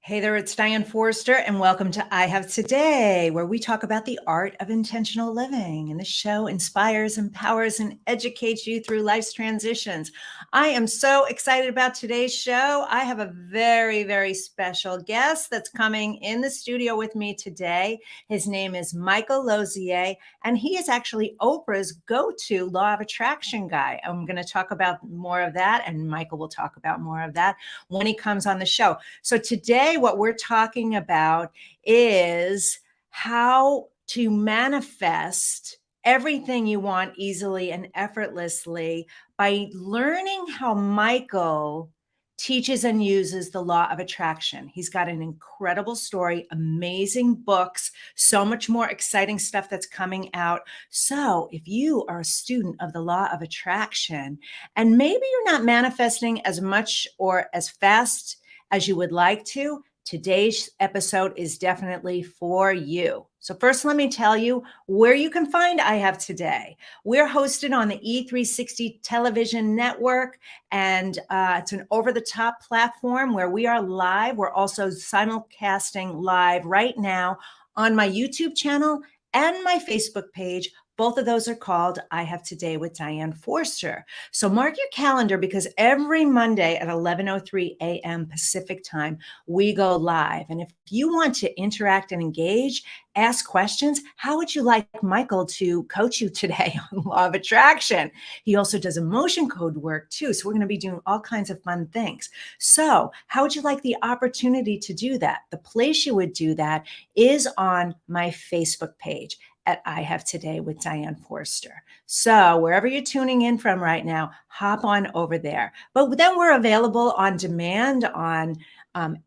Hey there, it's Diane Forster, and welcome to I Have Today, where we talk about the art of intentional living. And this show inspires, empowers, and educates you through life's transitions. I am so excited about today's show. I have a very, very special guest that's coming in the studio with me today. His name is Michael Losier, and he is actually Oprah's go-to law of attraction guy. I'm going to talk about more of that, and Michael will talk about more of that when he comes on the show. So today, what we're talking about is how to manifest everything you want easily and effortlessly by learning how Michael teaches and uses the law of attraction. He's got an incredible story, amazing books, so much more exciting stuff that's coming out. So if you are a student of the law of attraction and maybe you're not manifesting as much or as fast as you would like to, today's episode is definitely for you. So first, let me tell you where you can find I Have Today. We're hosted on the E360 television network, and it's an over-the-top platform where we are live. We're also simulcasting live right now on my YouTube channel and my Facebook page. Both of those are called I Have Today with Diane Forster. So mark your calendar because every Monday at 11:03 a.m. Pacific time, we go live. And if you want to interact and engage, ask questions, how would you like Michael to coach you today on law of attraction? He also does emotion code work too. So we're going to be doing all kinds of fun things. So how would you like the opportunity to do that? The place you would do that is on my Facebook page at I Have Today with Diane Forster. So wherever you're tuning in from right now, hop on over there. But then we're available on demand on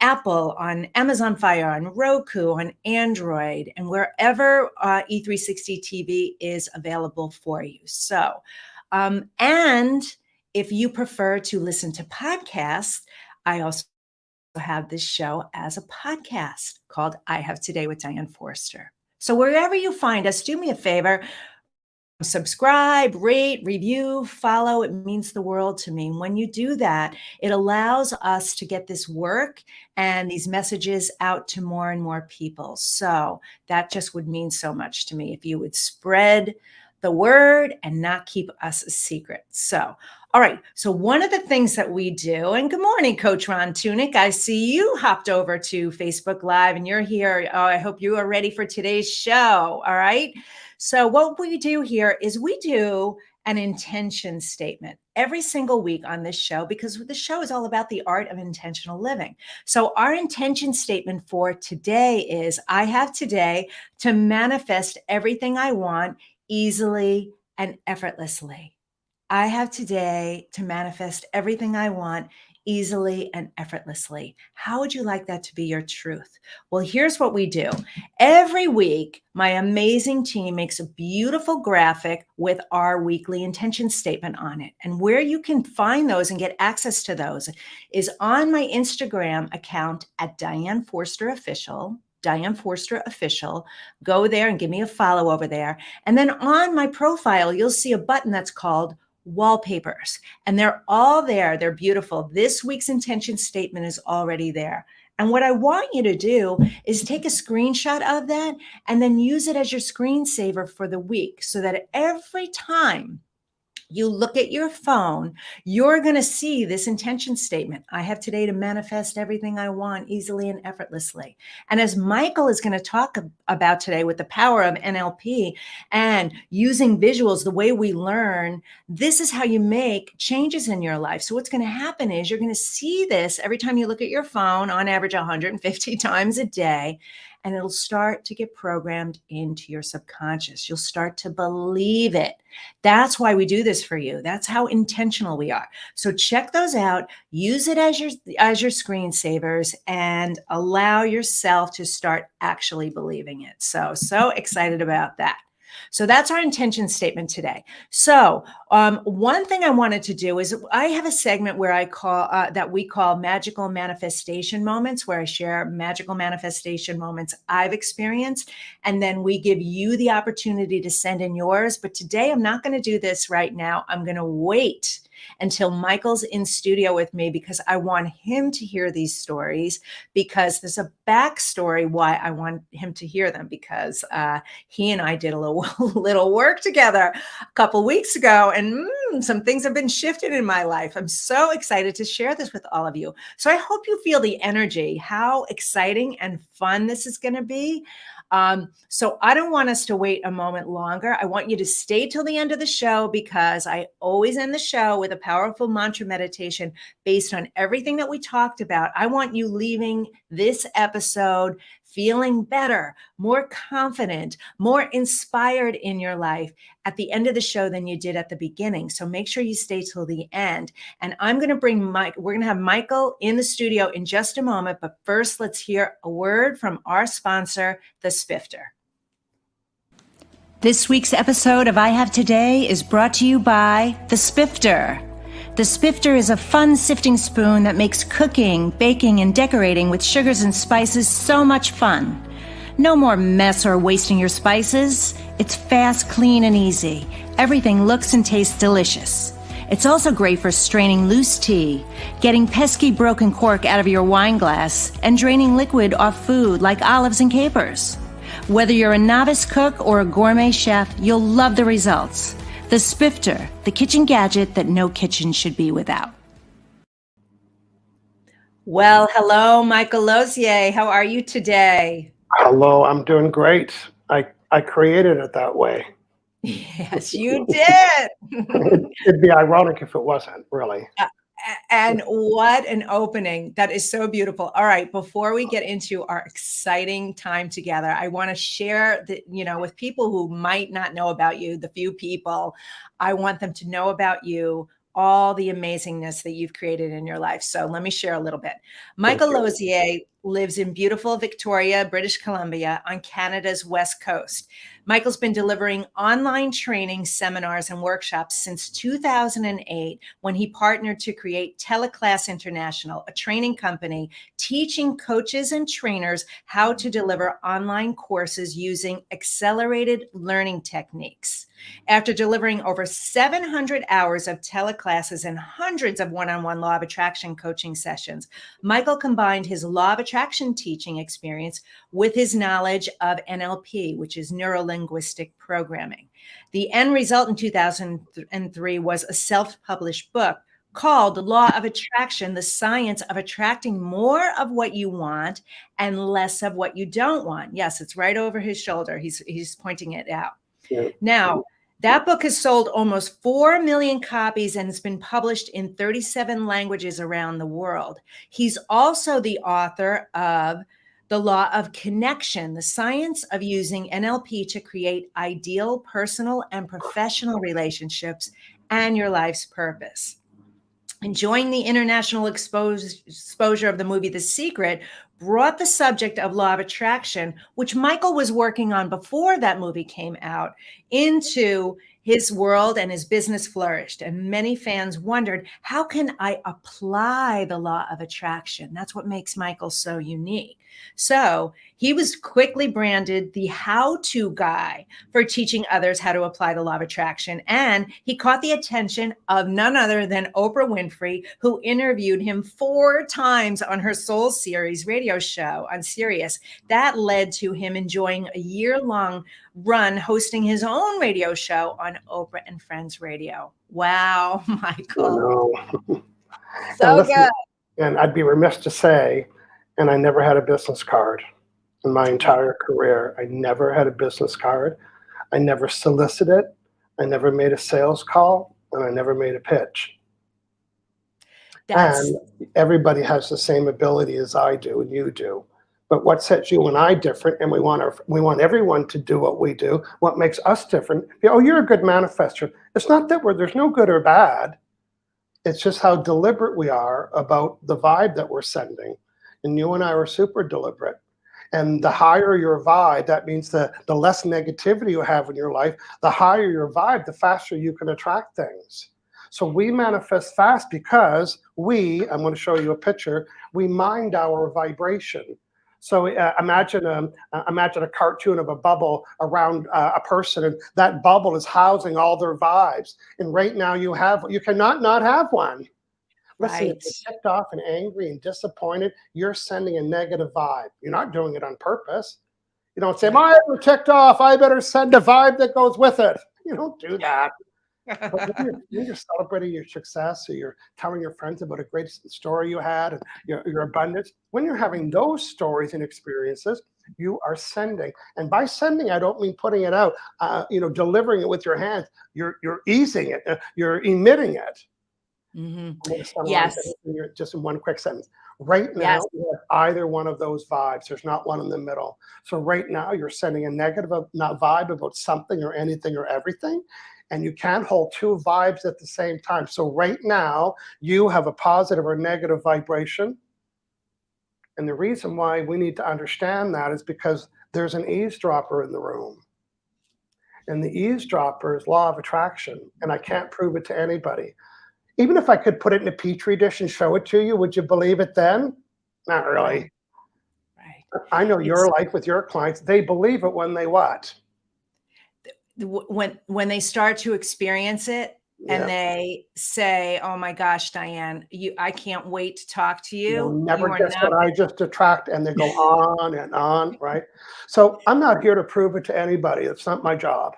Apple, on Amazon Fire, on Roku, on Android, and wherever E360 TV is available for you. So, and if you prefer to listen to podcasts, I also have this show as a podcast called I Have Today with Diane Forster. So wherever you find us, do me a favor, subscribe, rate, review, follow. It means the world to me. When you do that, it allows us to get this work and these messages out to more and more people. So that just would mean so much to me if you would spread the word and not keep us a secret. So, all right. So one of the things that we do, and good morning, Coach Ron Tunick. I see you hopped over to Facebook Live and you're here. Oh, I hope you are ready for today's show. All right. So what we do here is we do an intention statement every single week on this show because the show is all about the art of intentional living. So our intention statement for today is I have today to manifest everything I want easily and effortlessly. I have today to manifest everything I want easily and effortlessly. How would you like that to be your truth? Well, here's what we do. Every week, my amazing team makes a beautiful graphic with our weekly intention statement on it. And where you can find those and get access to those is on my Instagram account at Diane Forster Official. Diane Forster Official. Go there and give me a follow over there. And then on my profile, you'll see a button that's called wallpapers, and they're all there. They're beautiful. This week's intention statement is already there. And what I want you to do is take a screenshot of that and then use it as your screensaver for the week so that every time you look at your phone, you're going to see this intention statement. I have today to manifest everything I want easily and effortlessly. And as Michael is going to talk about today with the power of NLP and using visuals, the way we learn, this is how you make changes in your life. So what's going to happen is you're going to see this every time you look at your phone, on average 150 times a day. And it'll start to get programmed into your subconscious. You'll start to believe it. That's why we do this for you. That's how intentional we are. So check those out, use it as your screensavers, and allow yourself to start actually believing it. So excited about that. So that's our intention statement today. So one thing I wanted to do is I have a segment where I call that we call magical manifestation moments, where I share magical manifestation moments I've experienced, and then we give you the opportunity to send in yours. But today I'm not going to do this right now. I'm going to wait until Michael's in studio with me, because I want him to hear these stories, because there's a backstory why I want him to hear them, because he and I did a little work together a couple weeks ago, and some things have been shifted in my life. I'm so excited to share this with all of you. So I hope you feel the energy, how exciting and fun this is going to be. So I don't want us to wait a moment longer. I want you to stay till the end of the show, because I always end the show with a powerful mantra meditation based on everything that we talked about. I want you leaving this episode feeling better, more confident, more inspired in your life at the end of the show than you did at the beginning. So make sure you stay till the end. And I'm going to we're going to have Michael in the studio in just a moment. But first, let's hear a word from our sponsor, the Spifter. This week's episode of I Have Today is brought to you by the Spifter. The Spifter is a fun sifting spoon that makes cooking, baking, and decorating with sugars and spices so much fun. No more mess or wasting your spices. It's fast, clean, and easy. Everything looks and tastes delicious. It's also great for straining loose tea, getting pesky broken cork out of your wine glass, and draining liquid off food like olives and capers. Whether you're a novice cook or a gourmet chef, you'll love the results. The Spifter, the kitchen gadget that no kitchen should be without. Well, hello, Michael Losier. How are you today? Hello, I'm doing great. I created it that way. Yes, you did. It'd be ironic if it wasn't, really. And what an opening. That is so beautiful. All right, before we get into our exciting time together, I want to share with people who might not know about you, the few people, I want them to know about you, all the amazingness that you've created in your life. So let me share a little bit. Michael Losier lives in beautiful Victoria, British Columbia, on Canada's West Coast. Michael's been delivering online training, seminars, and workshops since 2008, when he partnered to create TeleClass International, a training company teaching coaches and trainers how to deliver online courses using accelerated learning techniques. After delivering over 700 hours of teleclasses and hundreds of one-on-one law of attraction coaching sessions, Michael combined his law of attraction teaching experience with his knowledge of NLP, which is neuro-linguistic programming. The end result in 2003 was a self-published book called The Law of Attraction, the Science of Attracting More of What You Want and Less of What You Don't Want. Yes, it's right over his shoulder. He's pointing it out. Yeah. Now, that book has sold almost 4 million copies and has been published in 37 languages around the world. He's also the author of The Law of Connection, the science of using NLP to create ideal personal and professional relationships and your life's purpose. Enjoying the international exposure of the movie The Secret brought the subject of law of attraction, which Michael was working on before that movie came out, into his world, and his business flourished. And many fans wondered, how can I apply the law of attraction? That's what makes Michael so unique. So he was quickly branded the how-to guy for teaching others how to apply the law of attraction. And he caught the attention of none other than Oprah Winfrey, who interviewed him 4 times on her Soul Series radio show on Sirius. That led to him enjoying a year-long run hosting his own radio show on Oprah and Friends Radio. Wow, Michael. So good. And I'd be remiss to say, and I never had a business card in my entire career. I never had a business card. I never solicited. I never made a sales call, and I never made a pitch. And everybody has the same ability as I do and you do. But what sets you and I different, and we want everyone to do what we do, what makes us different, you're a good manifester. It's not that there's no good or bad. It's just how deliberate we are about the vibe that we're sending. And you and I are super deliberate. And the higher your vibe, that means the less negativity you have in your life, the higher your vibe, the faster you can attract things. So we manifest fast because I'm going to show you a picture, we mind our vibration. So imagine a cartoon of a bubble around a person, and that bubble is housing all their vibes. And right now you cannot not have one. Listen, if Right. you're ticked off and angry and disappointed, you're sending a negative vibe. You're not doing it on purpose. You don't say, Yeah. "I'm ticked off. I better send a vibe that goes with it." You don't do that. But when you're celebrating your success, or you're telling your friends about a great story you had and your abundance, when you're having those stories and experiences, you are sending. And by sending, I don't mean putting it out, delivering it with your hands. You're easing it. You're emitting it. Mhm. I'm going to summarize Yes. everything just in one quick sentence. Right Yes. now, we have either one of those vibes. There's not one in the middle. So right now, you're sending a negative not vibe about something or anything or everything, and you can't hold two vibes at the same time. So right now, you have a positive or negative vibration, and the reason why we need to understand that is because there's an eavesdropper in the room, and the eavesdropper is law of attraction, and I can't prove it to anybody. Even if I could put it in a petri dish and show it to you, would you believe it then? Not Right. really. Right. I know your It's life with your clients, they believe it when they what? when they start to experience it and Yeah. they say, "Oh my gosh, Diane, I can't wait to talk to You'll you. never You are guess not." what I just attract, and they go on and on, right? So I'm not here to prove it to anybody. It's not my job,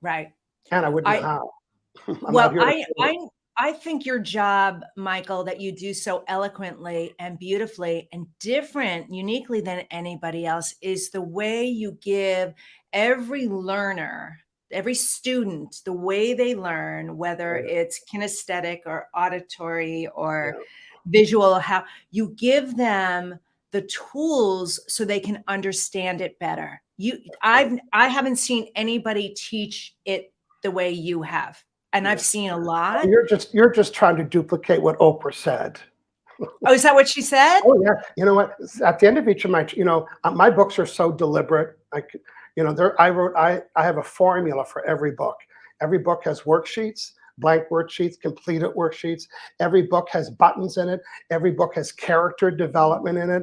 Right. and I wouldn't know I how. I'm not Well, here to prove it. I think your job, Michael, that you do so eloquently and beautifully and different, uniquely than anybody else, is the way you give every learner, every student, the way they learn, whether Yeah, it's kinesthetic or auditory or yeah, visual, how you give them the tools so they can understand it better. right. I haven't seen anybody teach it the way you have. And I've Yeah. seen a Oh, lot. you're just trying to duplicate what Oprah said. Oh, is that what she said? Oh yeah, you know what? At the end of each of my books are so deliberate. I have a formula for every book. Every book has worksheets, blank worksheets, completed worksheets. Every book has buttons in it. Every book has character development in it.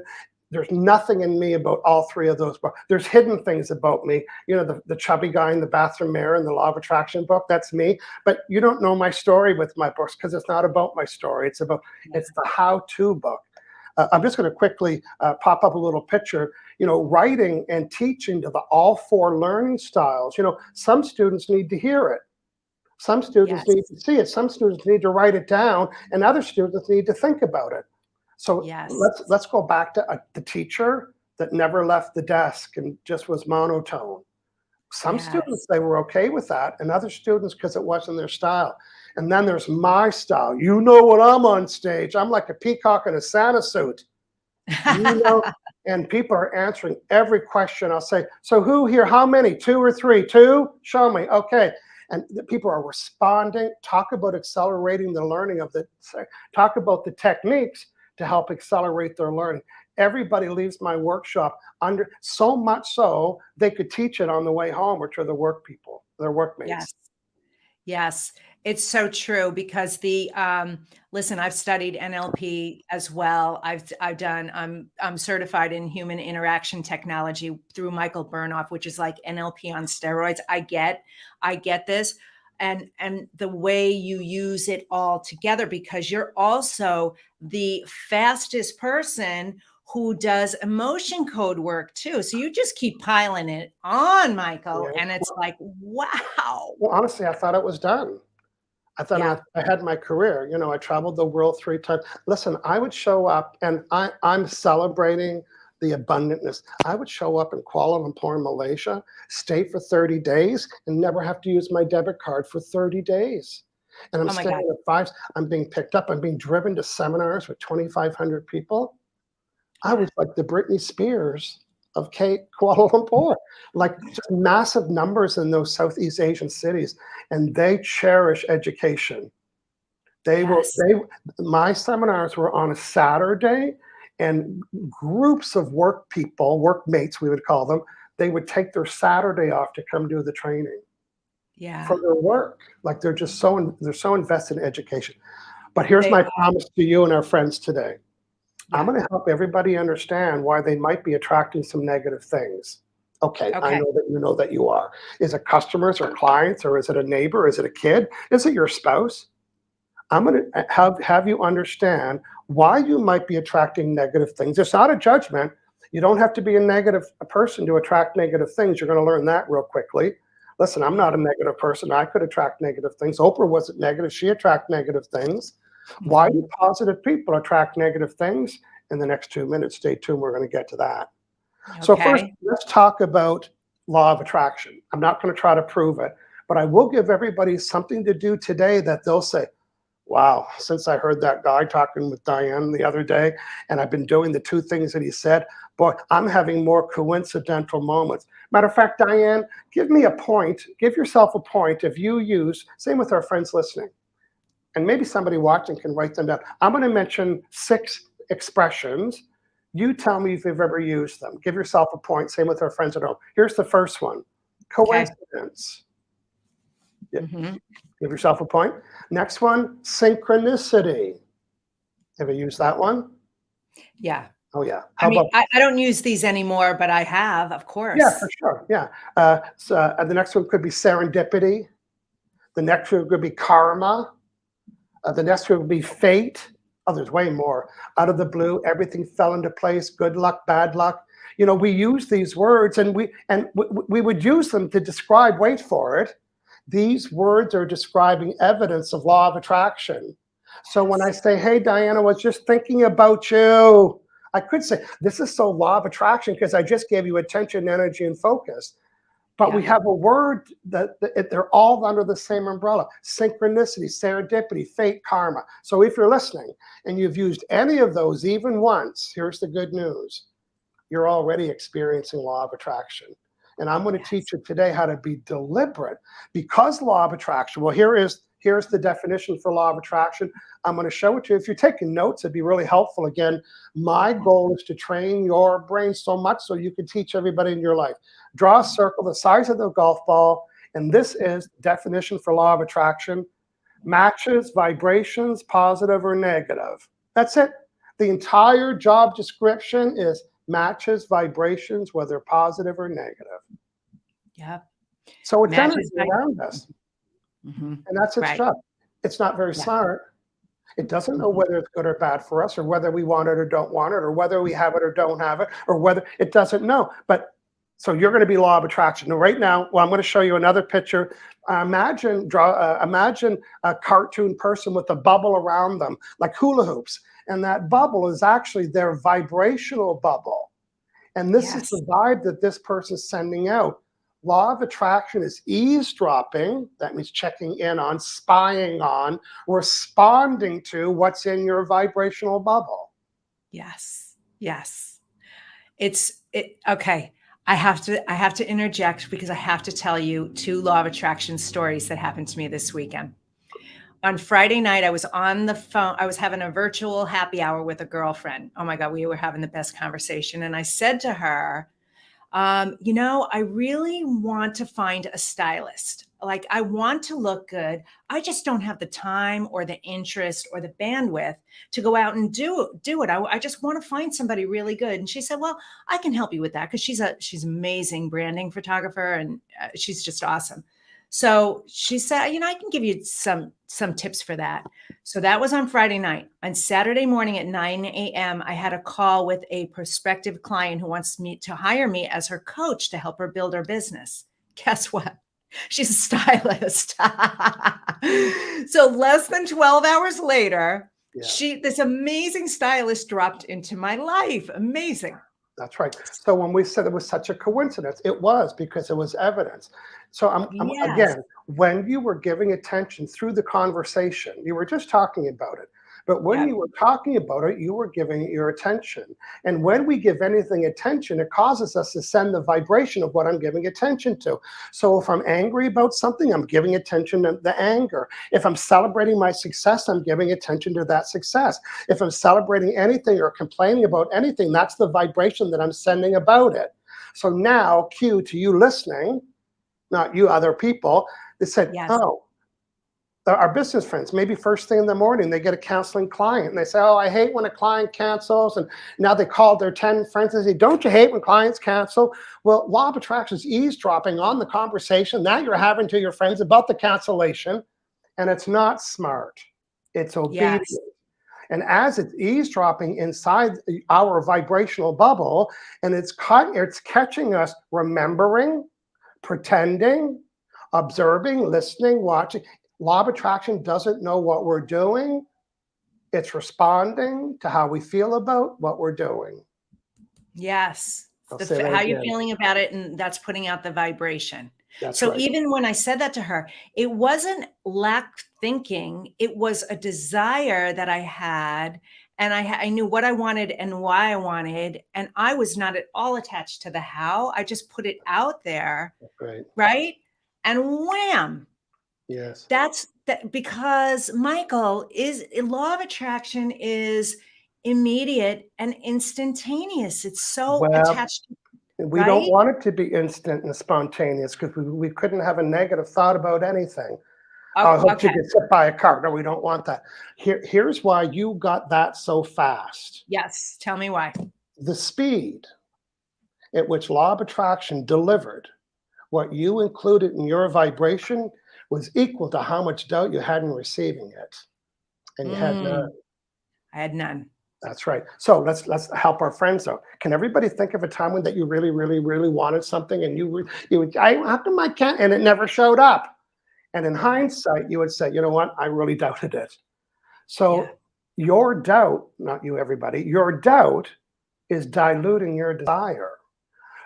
There's nothing in me about all three of those books. There's hidden things about me. The chubby guy in the bathroom mirror in the Law of Attraction book, that's me. But you don't know my story with my books because it's not about my story. It's the how-to book. I'm just going to quickly pop up a little picture. Writing and teaching to all four learning styles. Some students need to hear it. Some students Yes. need to see it. Some students need to write it down, and other students need to think about it. So Yes. let's go back to the teacher that never left the desk and just was monotone. Some students, Yes. they were okay with that, and other students, because it wasn't their style. And then there's my style. You know what I'm on stage. I'm like a peacock in a Santa suit. You know, and people are answering every question. I'll say, so who here, how many? Two or three? Two? Show me. Okay. And the people are responding. Talk about accelerating the learning talk about the techniques to help accelerate their learning. Everybody leaves my workshop under so much so they could teach it on the way home or to their workmates. Yes. Yes, it's so true because listen, I've studied NLP as well. I've done I'm certified in human interaction technology through Michael Burnoff, which is like NLP on steroids. I get this. And the way you use it all together, because you're also the fastest person who does emotion code work too. So you just keep piling it on, Michael, Yeah. and it's like, wow. Well, honestly, I thought it was done. I thought Yeah. I had my career. I traveled the world 3 times. Listen, I would show up, and I'm celebrating the abundantness. I would show up in Kuala Lumpur, Malaysia, stay for 30 days, and never have to use my debit card for 30 days. And I'm Oh my staying God. at five. I'm being picked up. I'm being driven to seminars with 2,500 people. I Yeah. was like the Britney Spears of Kuala Lumpur, like just massive numbers in those Southeast Asian cities, and they cherish education. They will. Yes. My seminars were on a Saturday, and groups of workmates, we would call them, they would take their Saturday off to come do the training Yeah. for their work. Like they're so invested in education. But here's They my promise to you and our friends today. I'm Yeah. going to help everybody understand why they might be attracting some negative things. Okay, I Okay. know that you know that you are. Is it customers or clients, or is it a neighbor? Is it a kid? Is it your spouse? I'm going to have you understand why you might be attracting negative things. It's not a judgment. You don't have to be a person to attract negative things. You're going to learn that real quickly. Listen, I'm not a negative person. I could attract negative things. Oprah wasn't negative. She attracted negative things. Why Mhm. do positive people attract negative things? In the next 2 minutes, stay tuned. We're going to get to that. So first, Okay. let's talk about law of attraction. I'm not going to try to prove it, but I will give everybody something to do today that they'll say, wow, since I heard that guy talking with Diane the other day, and I've been doing the two things that he said, boy, I'm having more coincidental moments. Matter of fact, Diane, give me a point, give yourself a point if you use, same with our friends listening, and maybe somebody watching can write them down. I'm going to mention 6 expressions. You tell me if you've ever used them. Give yourself a point, same with our friends at home. Here's the first one, Okay. coincidence. Yeah, Hmm. give yourself a point. Next one, synchronicity. Ever use that one? Yeah. Oh, yeah. I How mean, about, I don't use these anymore, but I have, of yeah, for course. sure. Yeah. The next one could be serendipity. The next one could be karma. The next one would be fate. Oh, there's way more. Out of the blue, everything fell into place. Good luck, bad luck. You know, we use these words, and we would use them to describe. Wait for it. These words are describing evidence of law of attraction. So when I Yes. say, "Hey, Diana, was just thinking about you," I could say, "This is so law of attraction because I just gave you attention, energy, and focus." But we Yeah. have a word that they're all under the same umbrella: synchronicity, serendipity, fate, karma. So if you're listening and you've used any of those even once, here's the good news: you're already experiencing law of attraction. And I'm going to Yes. teach you today how to be deliberate, because law of attraction, well, here's the definition for law of attraction. I'm going to show it to you. If you're taking notes, it'd be really helpful. Again, my goal is to train your brain so much so you can teach everybody in your life. Draw a circle the size of the golf ball, and this is the definition for law of attraction: matches vibrations, positive or negative. That's it. The entire job description is matches vibrations, whether positive or negative. Yep. So it's energy Matches my. around us, Mhm. and that's its Right. job. It's not very Yeah. smart. It doesn't know Mhm. whether it's good or bad for us, or whether we want it or don't want it, or whether we have it or don't have it, or whether it doesn't know. But so you're going to be law of attraction. Now, right now, well, I'm going to show you another picture. Imagine a cartoon person with a bubble around them, like hula hoops, and that bubble is actually their vibrational bubble. And this is Yes. the vibe that this person's sending out. Law of attraction is eavesdropping. That means checking in on, spying on, responding to what's in your vibrational bubble. Yes. Yes. Okay. I have to interject because I have to tell you 2 law of attraction stories that happened to me this weekend. On Friday night, I was on the phone. I was having a virtual happy hour with a girlfriend. Oh my God, we were having the best conversation. And I said to her, I really want to find a stylist. Like, I want to look good. I just don't have the time or the interest or the bandwidth to go out and do it. I just want to find somebody really good. And she said, "Well, I can help you with that because she's amazing branding photographer and she's just awesome." So she said, "I can give you some tips for that." So that was on Friday night. On Saturday morning at 9 a.m., I had a call with a prospective client who wants me to hire me as her coach to help her build her business. Guess what? She's a stylist. So less than 12 hours later, Yeah. this amazing stylist dropped into my life. Amazing. That's right. So when we said it was such a coincidence, it was because it was evidence. So Yes. again, when you were giving attention through the conversation, you were just talking about it. But when Yep. you were talking about it, you were giving it your attention. And when we give anything attention, it causes us to send the vibration of what I'm giving attention to. So if I'm angry about something, I'm giving attention to the anger. If I'm celebrating my success, I'm giving attention to that success. If I'm celebrating anything or complaining about anything, that's the vibration that I'm sending about it. So now, cue to you listening, not you other people, that said, Yes. oh, our business friends, maybe first thing in the morning, they get a counseling client and they say, oh, I hate when a client cancels. And now they called their 10 friends and say, don't you hate when clients cancel? Well, law of attraction is eavesdropping on the conversation that you're having to your friends about the cancellation. And it's not smart. It's obedient. Yes. And as it's eavesdropping inside our vibrational bubble, and it's catching us remembering, pretending, observing, listening, watching. Law of attraction doesn't know what we're doing. It's responding to how we feel about what we're doing. Yes. How How you're feeling about it, and that's putting out the vibration. That's So right. even when I said that to her, it wasn't lack thinking. It was a desire that I had, and I knew what I wanted and why I wanted, and I was not at all attached to the how. I just put it out there, Right. right? And wham! Yes. That's that, because Michael, is law of attraction is immediate and instantaneous. It's so Well, attached, we right? don't want it to be instant and spontaneous because we couldn't have a negative thought about anything. I hope you Okay. get hit by a car. No, we don't want that. Here's why you got that so fast. Yes. Tell me why. The speed at which law of attraction delivered what you included in your vibration was equal to how much doubt you had in receiving it. And you had none. I had none. That's right. So let's help our friends out. Can everybody think of a time when that you really, really, really wanted something and you would, how come I can't, and it never showed up? And in hindsight, you would say, you know what? I really doubted it. So your doubt, not you, everybody, your doubt is diluting your desire.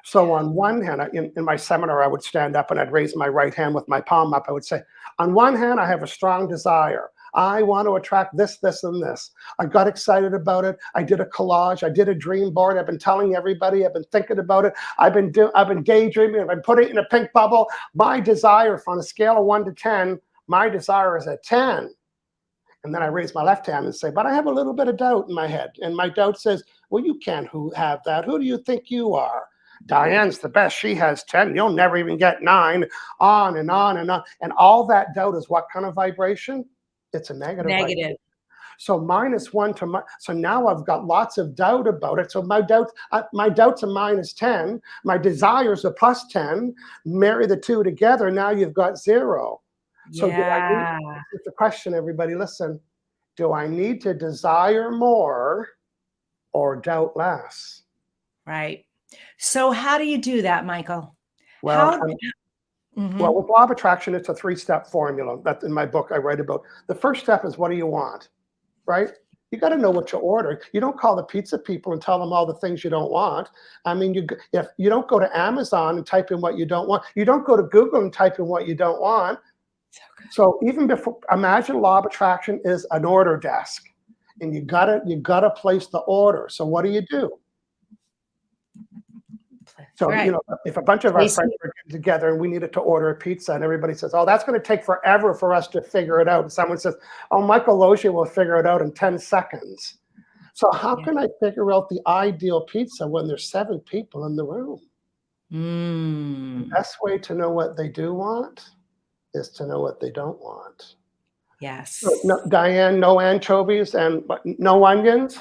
So on one hand, in my seminar, I would stand up and I'd raise my right hand with my palm up. I would say, on one hand, I have a strong desire. I want to attract this, this, and this. I got excited about it. I did a collage. I did a dream board. I've been telling everybody. I've been thinking about it. I've been daydreaming. I've been putting it in a pink bubble. My desire, on a scale of 1 to 10, my desire is a 10. And then I raise my left hand and say, but I have a little bit of doubt in my head. And my doubt says, well, you can't have that. Who do you think you are? Diane's the best. She has 10. You'll never even get 9. On and on and on. And all that doubt is what kind of vibration? It's a negative. Vibration. So -1 to so now I've got lots of doubt about it. So my doubt's a -10. My desires are +10. Marry the two together. Now you've got 0. So do I need, this is the question, everybody, listen. Do I need to desire more or doubt less? Right. So how do you do that, Michael? Well, well, with law of attraction, it's a 3-step formula. That's in my book I write about. The first step is, what do you want, right? You got to know what you order. You don't call the pizza people and tell them all the things you don't want. I mean, if you don't go to Amazon and type in what you don't want. You don't go to Google and type in what you don't want. So even before, imagine law of attraction is an order desk, and you gotta place the order. So what do? So, you know, if a bunch of our friends were together and we needed to order a pizza and everybody says, oh, that's going to take forever for us to figure it out. And someone says, oh, Michael Losier will figure it out in 10 seconds. So how can I figure out the ideal pizza when there's 7 people in the room? The best way to know what they do want is to know what they don't want. Yes. So, no, Diane, no anchovies and no onions,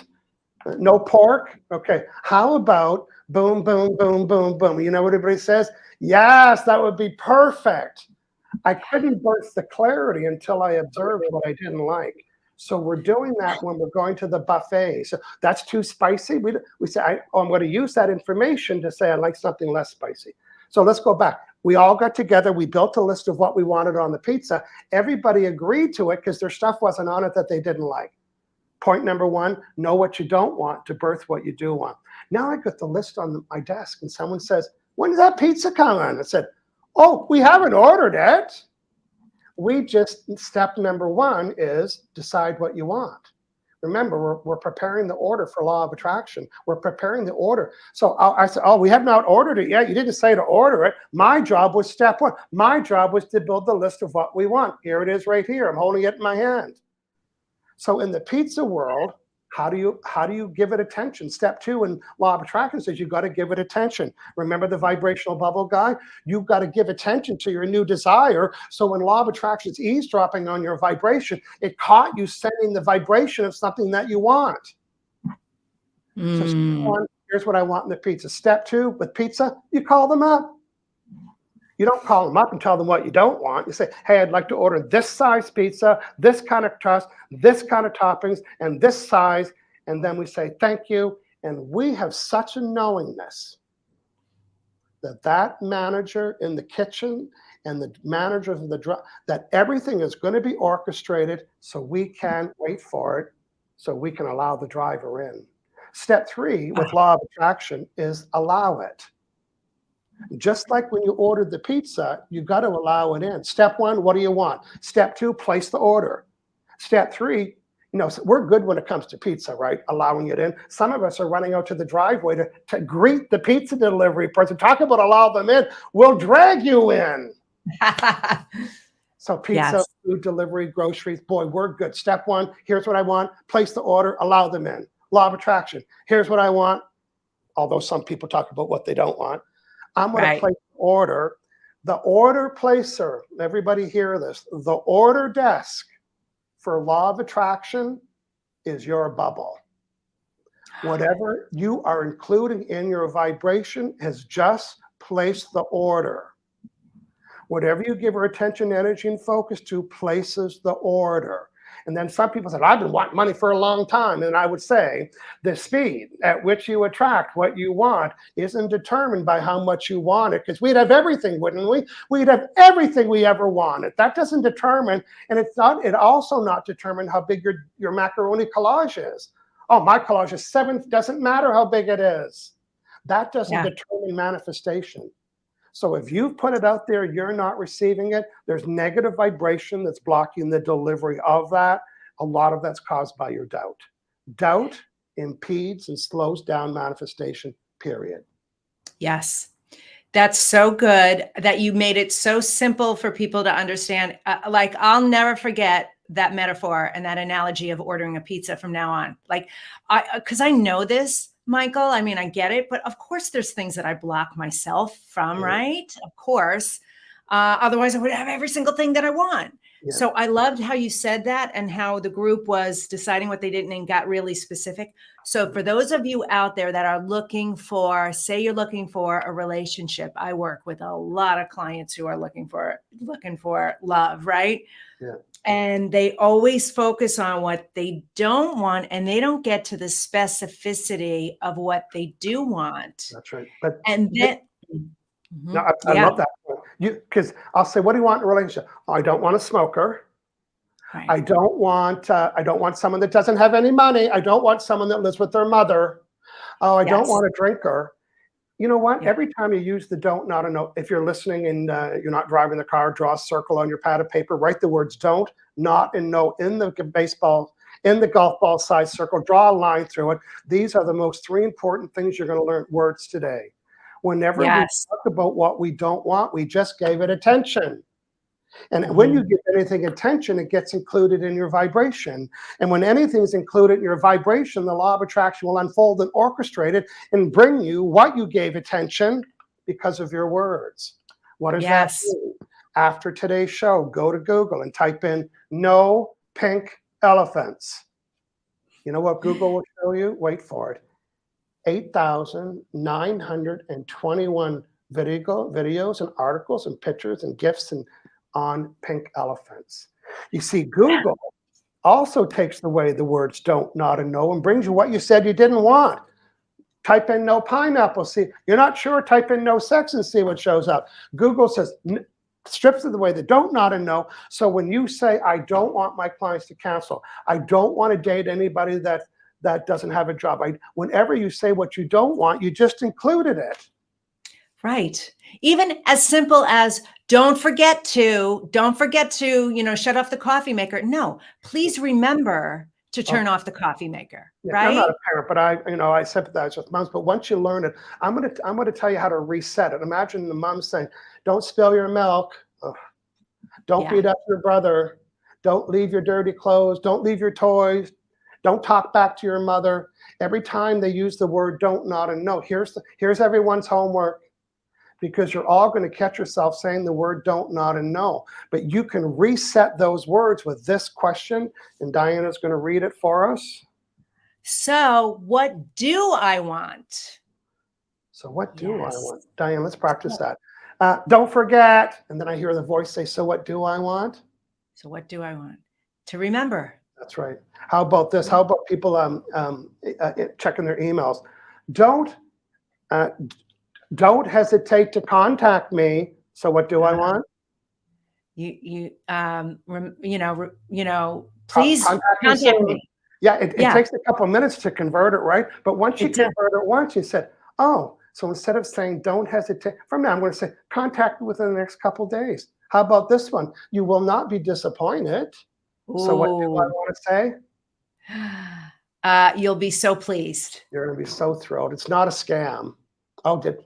no pork. Okay. How about boom, boom, boom, boom, boom? You know what everybody says? Yes, that would be perfect. I couldn't birth the clarity until I observed what I didn't like. So we're doing that when we're going to the buffet. So that's too spicy. We say, I'm going to use that information to say I like something less spicy. So let's go back. We all got together. We built a list of what we wanted on the pizza. Everybody agreed to it because their stuff wasn't on it that they didn't like. Point number 1, know what you don't want to birth what you do want. Now I got the list on my desk and someone says, when does that pizza come on? I said, oh, we haven't ordered it. Step number 1 is decide what you want. Remember, we're preparing the order for law of attraction. We're preparing the order. So I said, oh, we have not ordered it yet. You didn't say to order it. My job was step 1. My job was to build the list of what we want. Here it is right here. I'm holding it in my hand. So in the pizza world, How do you give it attention? Step 2 in law of attraction says you've got to give it attention. Remember the vibrational bubble guy? You've got to give attention to your new desire. So when law of attraction is eavesdropping on your vibration, it caught you sending the vibration of something that you want. So step 1, here's what I want in the pizza. Step 2, with pizza, you call them up. You don't call them up and tell them what you don't want. You say, hey, I'd like to order this size pizza, this kind of crust, this kind of toppings, and this size. And then we say, thank you. And we have such a knowingness that manager in the kitchen and the managers of that everything is going to be orchestrated so we can wait for it, so we can allow the driver in. Step 3 with law of attraction is allow it. Just like when you ordered the pizza, you've got to allow it in. Step 1, what do you want? Step 2, place the order. Step 3, so we're good when it comes to pizza, right? Allowing it in. Some of us are running out to the driveway to greet the pizza delivery person. Talk about allow them in. We'll drag you in. So pizza, food delivery, groceries, boy, we're good. Step 1, here's what I want. Place the order, allow them in. Law of attraction. Here's what I want. Although some people talk about what they don't want. I'm going to place the order. The order placer, everybody hear this, the order desk for law of attraction is your bubble. Whatever you are including in your vibration has just placed the order. Whatever you give your attention, energy, and focus to places the order. And then some people said, I've been wanting money for a long time. And I would say the speed at which you attract what you want isn't determined by how much you want it, because we'd have everything, wouldn't we? We'd have everything we ever wanted. That doesn't determine, and it also not determine how big your macaroni collage is. Oh, my collage is 7, doesn't matter how big it is. That doesn't determine manifestation. So if you've put it out there, you're not receiving it, there's negative vibration that's blocking the delivery of that. A lot of that's caused by your doubt. Doubt impedes and slows down manifestation, period. Yes. That's so good that you made it so simple for people to understand. Like, I'll never forget that metaphor and that analogy of ordering a pizza from now on. Like, because I know this, Michael, I mean, I get it, but of course there's things that I block myself from, right? Of course. Otherwise I would have every single thing that I want. Yeah. So I loved how you said that and how the group was deciding what they didn't and got really specific. So for those of you out there that are looking for, say you're looking for a relationship, I work with a lot of clients who are looking for love, right? Yeah. And they always focus on what they don't want, and they don't get to the specificity of what they do want. That's right. And then, no, I love that. Because I'll say, what do you want in a relationship? Oh, I don't want a smoker. Right. I don't want someone that doesn't have any money. I don't want someone that lives with their mother. Oh, I don't want a drinker. You know what? Yeah. Every time you use the don't, not, and no, if you're listening and you're not driving the car, draw a circle on your pad of paper, write the words don't, not, and no in the golf ball size circle, draw a line through it. These are the most 3 important things you're going to learn words today. Whenever we talk about what we don't want, we just gave it attention. And when you give anything attention, it gets included in your vibration. And when anything's included in your vibration, the law of attraction will unfold and orchestrate it and bring you what you gave attention because of your words. What does that mean? After today's show, go to Google and type in no pink elephants. You know what Google will show you? Wait for it. 8,921 videos and articles and pictures and GIFs and on pink elephants. You see, Google also takes away the words don't, not, and no and brings you what you said you didn't want. Type in no pineapple. See, you're not sure, type in no sex and see what shows up. Google says, strips of the way the don't, not, and no. So when you say, I don't want my clients to cancel, I don't want to date anybody that doesn't have a job. Whenever you say what you don't want, you just included it. Right. Even as simple as don't forget to, shut off the coffee maker. No, please remember to turn off the coffee maker. Yeah, right. I'm not a parent, but I sympathize with moms. But once you learn it, I'm gonna tell you how to reset it. Imagine the mom saying, "Don't spill your milk. Ugh. Don't beat up your brother. Don't leave your dirty clothes. Don't leave your toys. Don't talk back to your mother. Every time they use the word don't, not, and no, here's everyone's homework, because you're all going to catch yourself saying the word don't, not, and no. But you can reset those words with this question, and Diana's going to read it for us. So what do I want? So what do I Yes. want? Diane, let's practice that. Don't forget. And then I hear the voice say, so what do I want? So what do I want? To remember. That's right. How about this? How about people checking their emails? Don't hesitate to contact me. So what do I want? Please contact me. Yeah, it takes a couple of minutes to convert it, right? But once you convert it once, you said, oh, so instead of saying don't hesitate, from now I'm going to say contact me within the next couple of days. How about this one? You will not be disappointed. Ooh. So what do I want to say? You'll be so pleased. You're going to be so thrilled. It's not a scam. Oh, did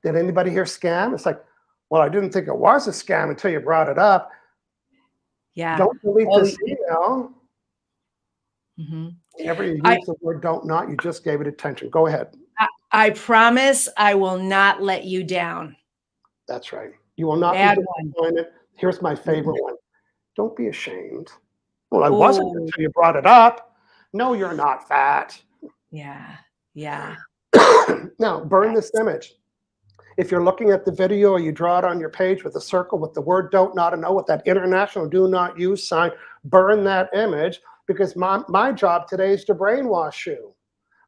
anybody hear scam? It's like, well, I didn't think it was a scam until you brought it up. Yeah. Don't delete this email. Whenever you use the word don't, not, you just gave it attention. Go ahead. I promise I will not let you down. That's right. You will not be disappointed. Here's my favorite one. Don't be ashamed. Well, I wasn't until you brought it up. No, you're not fat. Yeah. Yeah. Now, burn this image. If you're looking at the video or you draw it on your page with a circle with the word don't, not, and no, with that international do not use sign, burn that image, because my job today is to brainwash you.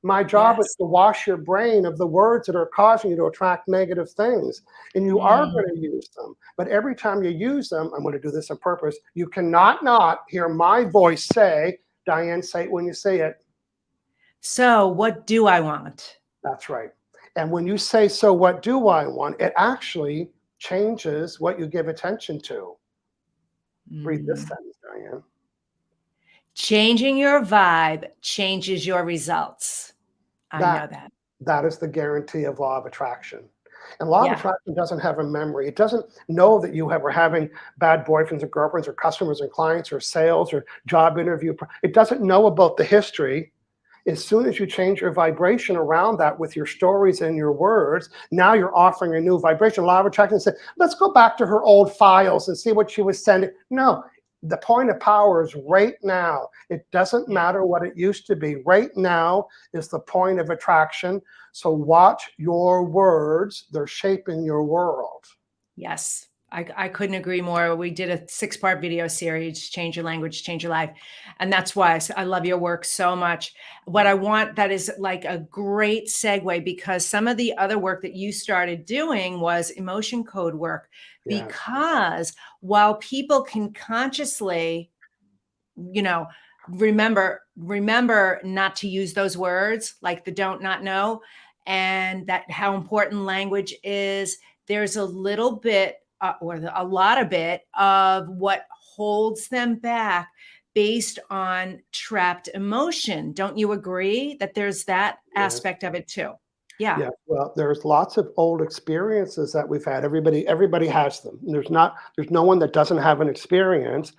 My job is to wash your brain of the words that are causing you to attract negative things. And you are going to use them. But every time you use them, I'm going to do this on purpose, you cannot not hear my voice say, Diane, say it when you say it. So what do I want? That's right. And when you say, so what do I want? It actually changes what you give attention to. Read this sentence, Diane. Changing your vibe changes your results. I know that. That is the guarantee of law of attraction. And law of attraction doesn't have a memory. It doesn't know that you were having bad boyfriends or girlfriends or customers and clients or sales or job interview. It doesn't know about the history. As soon as you change your vibration around that with your stories and your words, now you're offering a new vibration. Law of attraction said, let's go back to her old files and see what she was sending. No, the point of power is right now. It doesn't matter what it used to be. Right now is the point of attraction. So watch your words. They're shaping your world. Yes. I couldn't agree more. We did a 6-part video series, Change Your Language, Change Your Life. And that's why I love your work so much. What I want, that is like a great segue, because some of the other work that you started doing was emotion code work. Because while people can consciously, remember not to use those words like the don't, not, know, and that how important language is, there's a little bit or a lot of it of what holds them back based on trapped emotion. Don't you agree that there's that aspect of it too? Yeah. Well, there's lots of old experiences that we've had. Everybody has them. There's no one that doesn't have an experience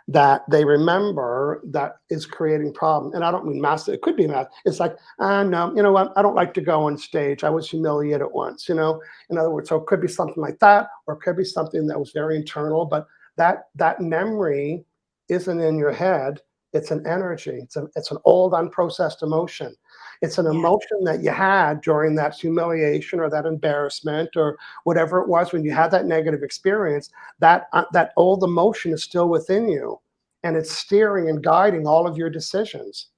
that they remember that is creating problem. And I don't mean massive. It could be massive. It's like, no, you know what? I don't like to go on stage. I was humiliated once, in other words. So it could be something like that, or it could be something that was very internal, but that memory isn't in your head. It's an energy. It's an old unprocessed emotion. It's an emotion that you had during that humiliation or that embarrassment or whatever it was when you had that negative experience. That old emotion is still within you, and it's steering and guiding all of your decisions.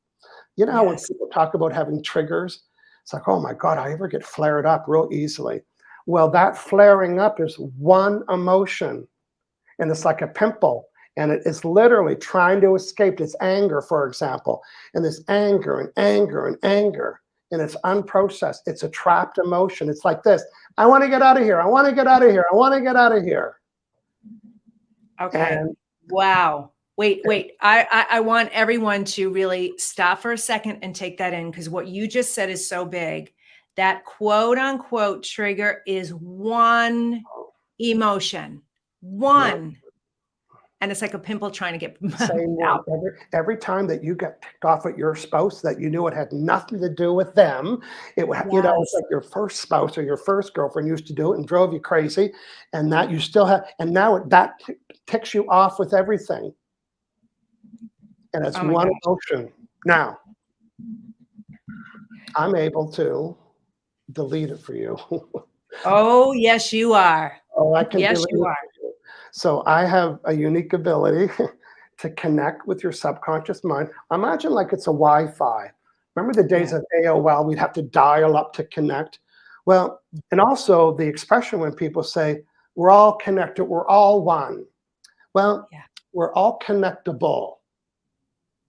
When people talk about having triggers, it's like, oh my God, I ever get flared up real easily. Well, that flaring up is one emotion, and it's like a pimple. And it is literally trying to escape. It's anger, for example. And this anger and anger and anger. And it's unprocessed. It's a trapped emotion. It's like this. I want to get out of here. I want to get out of here. I want to get out of here. Okay. Wow. Wait. I want everyone to really stop for a second and take that in, because what you just said is so big. That quote unquote trigger is one emotion. One. And it's like a pimple trying to get Same one. out. Every time that you got ticked off at your spouse that you knew it had nothing to do with them, it's Yes. like your first spouse or your first girlfriend used to do it and drove you crazy, and that you still have, and now that ticks you off with everything, and it's Oh my one gosh. emotion. Now, I'm able to delete it for you. Oh, yes, you are. Oh, I can Yes, delete you it are. for you. So I have a unique ability to connect with your subconscious mind. Imagine like it's a Wi-Fi. Remember the days Yeah. of AOL, we'd have to dial up to connect? Well, and also the expression when people say, we're all connected, we're all one. Well, Yeah. we're all connectable.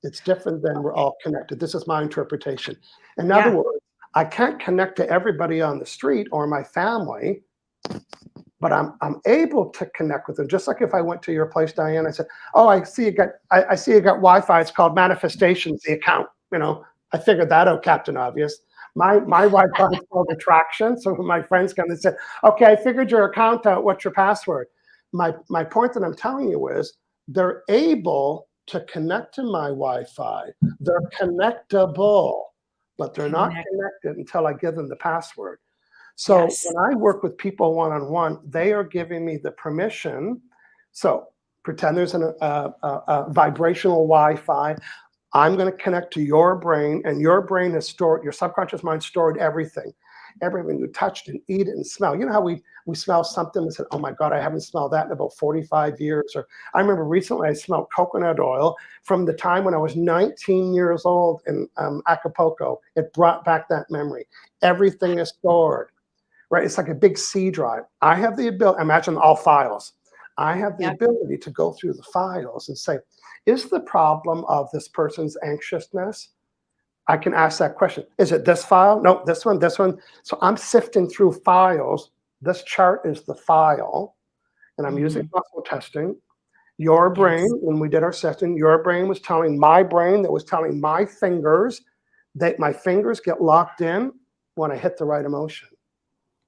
It's different than we're all connected. This is my interpretation. In other Yeah. words, I can't connect to everybody on the street or my family, but I'm able to connect with them. Just like if I went to your place, Diane, I said, "Oh, I see you got Wi-Fi. It's called Manifestations, the account." I figured that out, Captain Obvious. My Wi-Fi is called Attraction. So when my friends come and said, "Okay, I figured your account out. What's your password?" My point that I'm telling you is they're able to connect to my Wi-Fi. They're connectable, but they're not Connect. connected until I give them the password. So Yes. when I work with people one-on-one, they are giving me the permission. So pretend there's a vibrational Wi-Fi. I'm going to connect to your brain, and your brain has stored, your subconscious mind stored everything. Everything you touched and eat it and smell. You know how we smell something and said, "Oh my God, I haven't smelled that in about 45 years." Or I remember recently I smelled coconut oil from the time when I was 19 years old in Acapulco. It brought back that memory. Everything is stored. Right? It's like a big C drive. I have the ability, imagine all files. I have the Yep. ability to go through the files and say, is the problem of this person's anxiousness? I can ask that question. Is it this file? No, this one, this one. So I'm sifting through files. This chart is the file, and I'm using Mhm. muscle testing. Your brain, Yes. when we did our session, your brain was telling my brain that was telling my fingers that my fingers get locked in when I hit the right emotion.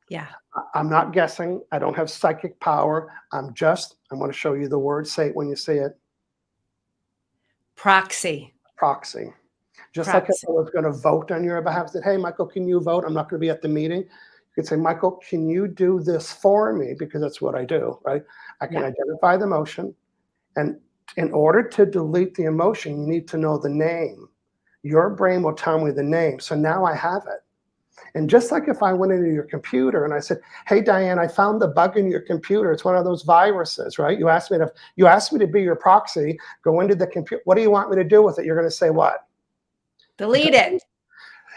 Yeah. I'm not guessing. I don't have psychic power. I'm going to show you the word. Say it when you say it. Proxy. Proxy. Just like if Proxy. I was going to vote on your behalf, I said, "Hey, Michael, can you vote? I'm not going to be at the meeting." You could say, "Michael, can you do this for me?" Because that's what I do, right? I can Yeah. identify the emotion. And in order to delete the emotion, you need to know the name. Your brain will tell me the name. So now I have it. And just like if I went into your computer and I said, "Hey, Diane, I found the bug in your computer. It's one of those viruses," right? You asked me to be your proxy, go into the computer. What do you want me to do with it? You're going to say what? Delete it.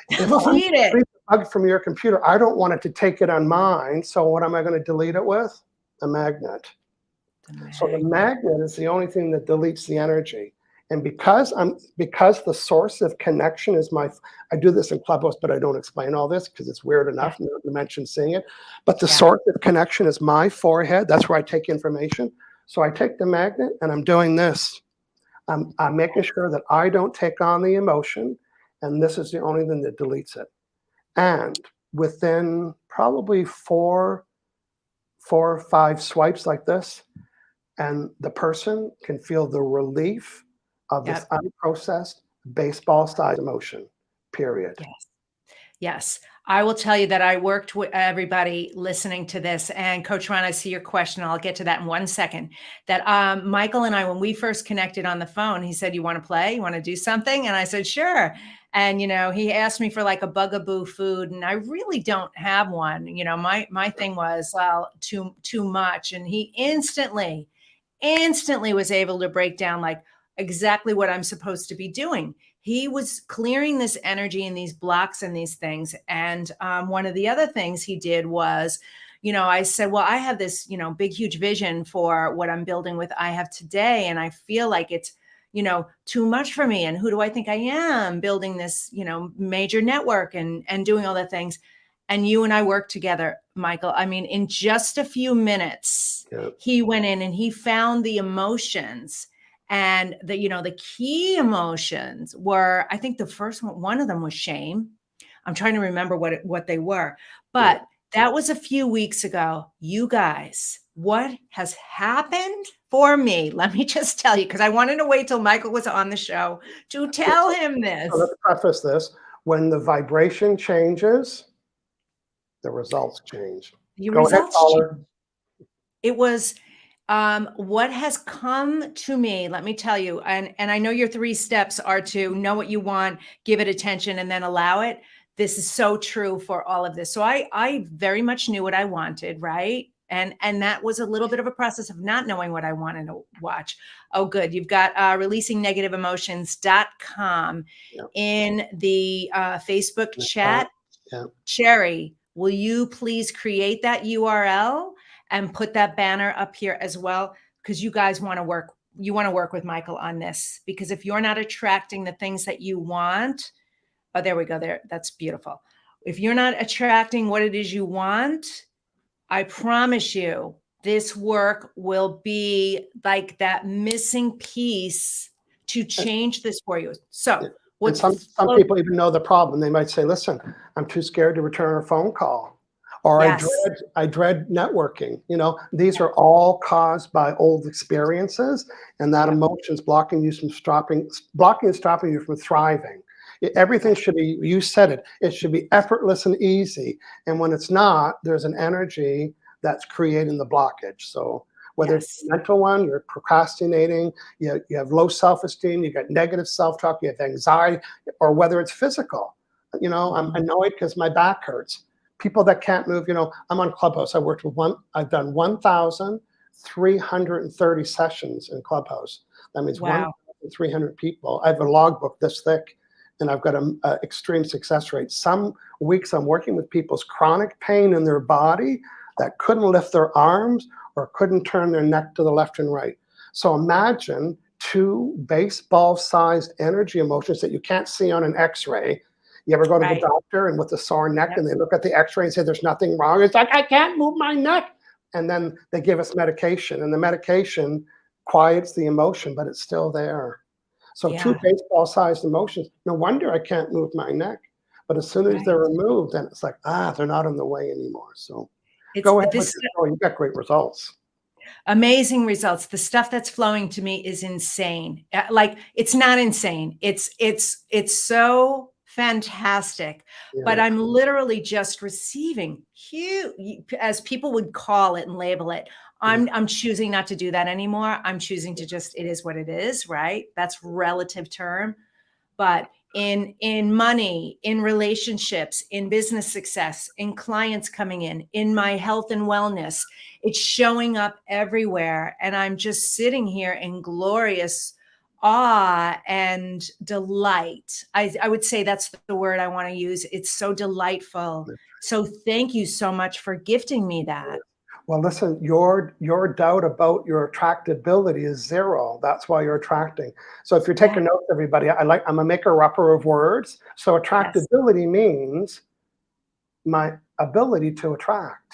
If I'm Delete it. delete the bug from your computer, I don't want it to take it on mine. So what am I going to delete it with? A magnet. The So the magnet. magnet is the only thing that deletes the energy. And because the source of connection is I do this in Clubhouse, but I don't explain all this because it's weird Yeah. enough not to mention seeing it. But the Yeah. source of connection is my forehead. That's where I take information. So I take the magnet and I'm doing this. I'm making sure that I don't take on the emotion. And this is the only thing that deletes it. And within probably four or five swipes like this, and the person can feel the relief of this Yep. unprocessed baseball-sized emotion, period. Yes. Yes. I will tell you that I worked with everybody listening to this, and Coach Ron, I see your question. I'll get to that in 1 second. That Michael and I, when we first connected on the phone, he said, "You want to play? You want to do something?" And I said, "Sure." And he asked me for like a bugaboo food, and I really don't have one. My thing was, well, too much, and he instantly was able to break down like exactly what I'm supposed to be doing. He was clearing this energy and these blocks and these things. And one of the other things he did was, I said, well, I have this, big, huge vision for what I'm building with I Have Today. And I feel like it's, too much for me. And who do I think I am building this, major network and doing all the things. And you and I worked together, Michael. I mean, in just a few minutes, Yeah. he went in and he found the emotions, and the key emotions were, I think the first one of them was shame. I'm trying to remember what they were, but That was a few weeks ago. You guys, what has happened for me? Let me just tell you, because I wanted to wait till Michael was on the show to tell him So let's this. preface this. When the vibration changes, the results change. Your Go ahead, results, caller. it was what has come to me, let me tell you, and I know your 3 steps are to know what you want, give it attention, and then allow it. This is so true for all of this. So I very much knew what I wanted, right? And that was a little bit of a process of not knowing what I wanted to watch. Oh, good. You've got releasingnegativeemotions.com Yeah. in the Facebook chat. Yeah. Sherry, will you please create that URL and put that banner up here as well? Because you guys want to work, with Michael on this, because if you're not attracting the things that you want, oh, there we go. There, that's beautiful. If you're not attracting what it is you want, I promise you, this work will be like that missing piece to change this for you. So, And what's some people even know the problem. They might say, "Listen, I'm too scared to return a phone call," or yes, I dread networking." You know, these are all caused by old experiences, and that yeah, emotion's blocking you from stopping you from thriving. Everything should be, you said it, it should be effortless and easy. And when it's not, there's an energy that's creating the blockage. So whether it's yes, a mental one, you're procrastinating, you have low self-esteem, you got negative self-talk, you have anxiety, or whether it's physical. You know, I'm annoyed because my back hurts. People that can't move, you know, I'm on Clubhouse. I've done 1,330 sessions in Clubhouse. That means wow, 1,300 people. I have a logbook this thick, and I've got an extreme success rate. Some weeks I'm working with people's chronic pain in their body that couldn't lift their arms or couldn't turn their neck to the left and right. So imagine 2 baseball-sized energy emotions that you can't see on an X-ray. You ever go to the right, doctor and with a sore neck yep, and they look at the X-ray and say there's nothing wrong? It's like, I can't move my neck. And then they give us medication, and the medication quiets the emotion, but it's still there. So 2 yeah, baseball-sized emotions, no wonder I can't move my neck. But as soon as right. they're removed, then it's like, they're not in the way anymore. So It's go ahead with this your story. You've got great results. amazing results. The stuff that's flowing to me is insane. Like, it's not insane. It's so fantastic. But Yeah, I'm literally just receiving huge, as people would call it and label it. yeah, I'm choosing not to do that anymore. I'm choosing to just, it is what it is, right? That's relative term. But in money, in relationships, in business success, in clients coming in my health and wellness, it's showing up everywhere. And I'm just sitting here in glorious awe and delight. I would say that's the word I want to use. It's so delightful. So thank you so much for gifting me yeah. that. Well, listen, your doubt about your attractability is 0. That's why you're attracting. So if you're Yeah. taking notes, everybody, I'm a maker-upper of words. So Yes. attractability means my ability to attract.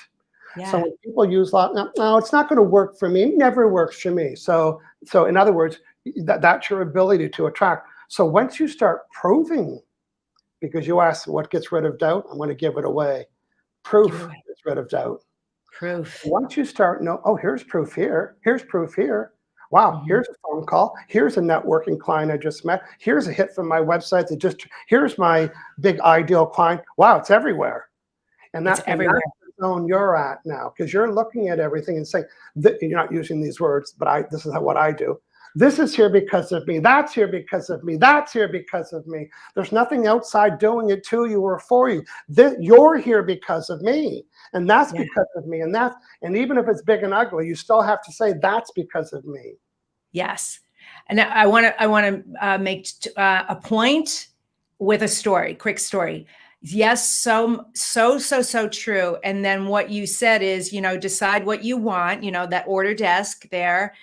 So Yeah. when people use no, it's not going to work for me. It never works for me. So in other words, that's your ability to attract. So once you start proving, because you asked what gets rid of doubt, I'm going to give it away. Give it Proof away. gets rid of doubt. Proof. Once you start here's proof here. Here's proof here. Wow, Mhm. here's a phone call. Here's a networking client I just met. Here's a hit from my website here's my big ideal client. Wow, it's everywhere. And It's that's everywhere. the zone you're at now, because you're looking at everything and saying, you're not using these words, but this is what I do. This is here because of me. That's here because of me. That's here because of me. There's nothing outside doing it to you or for you. You're here because of me, and that's Yeah. because of me. And even if it's big and ugly, you still have to say that's because of me. Yes. And I want to make a point with a story, quick story. Yes, so true. And then what you said is, decide what you want, that order desk there,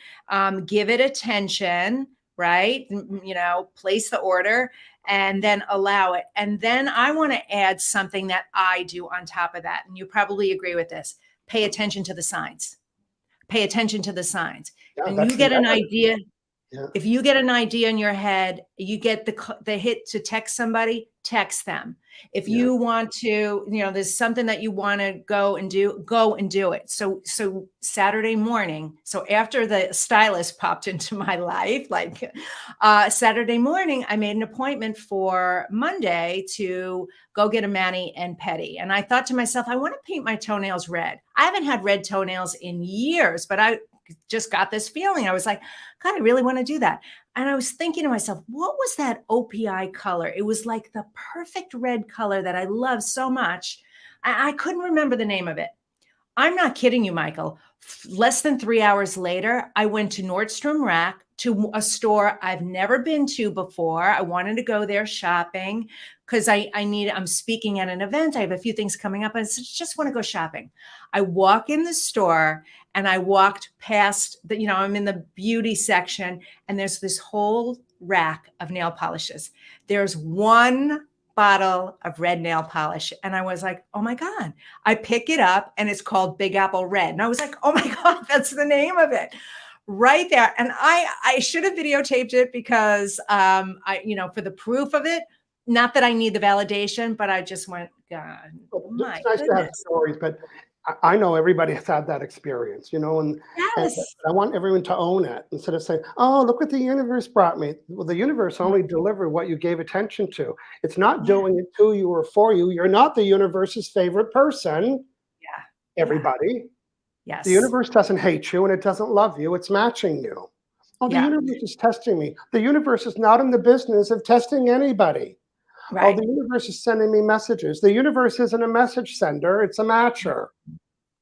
give it attention, right? Place the order and then allow it. And then I want to add something that I do on top of that. And you probably agree with this. Pay attention to the signs. Pay attention to the signs. Yeah, And that's you the get an evidence. idea, Yeah, if you get an idea in your head, you get the hit to text somebody, text them. If Yeah. you want to, there's something that you want to go and do it. So Saturday morning, so after the stylist popped into my life, like Saturday morning, I made an appointment for Monday to go get a mani and pedi. And I thought to myself, I want to paint my toenails red. I haven't had red toenails in years, but I just got this feeling. I was like, God, I really want to do that. And I was thinking to myself, what was that OPI color? It was like the perfect red color that I love so much. I couldn't remember the name of it. I'm not kidding you, Michael. Less than 3 hours later, I went to Nordstrom Rack, to a store I've never been to before. I wanted to go there shopping because I'm speaking at an event. I have a few things coming up. I just want to go shopping. I walk in the store and I walked past I'm in the beauty section and there's this whole rack of nail polishes. There's one bottle of red nail polish. And I was like, oh my God. I pick it up and it's called Big Apple Red. And I was like, oh my God, that's the name of it. Right there. And I should have videotaped it because for the proof of it, not that I need the validation, but I just went, God, my It's nice to have goodness. stories, but I know everybody has had that experience, and Yes. I want everyone to own it instead of saying, oh, look what the universe brought me. Well, the universe only delivered what you gave attention to. It's not doing it to you or for you. You're not the universe's favorite person, Yeah. everybody. Yes. The universe doesn't hate you and it doesn't love you. It's matching you. Oh, the Yeah. universe is testing me. The universe is not in the business of testing anybody. Right. Oh, the universe is sending me messages. The universe isn't a message sender. It's a matcher.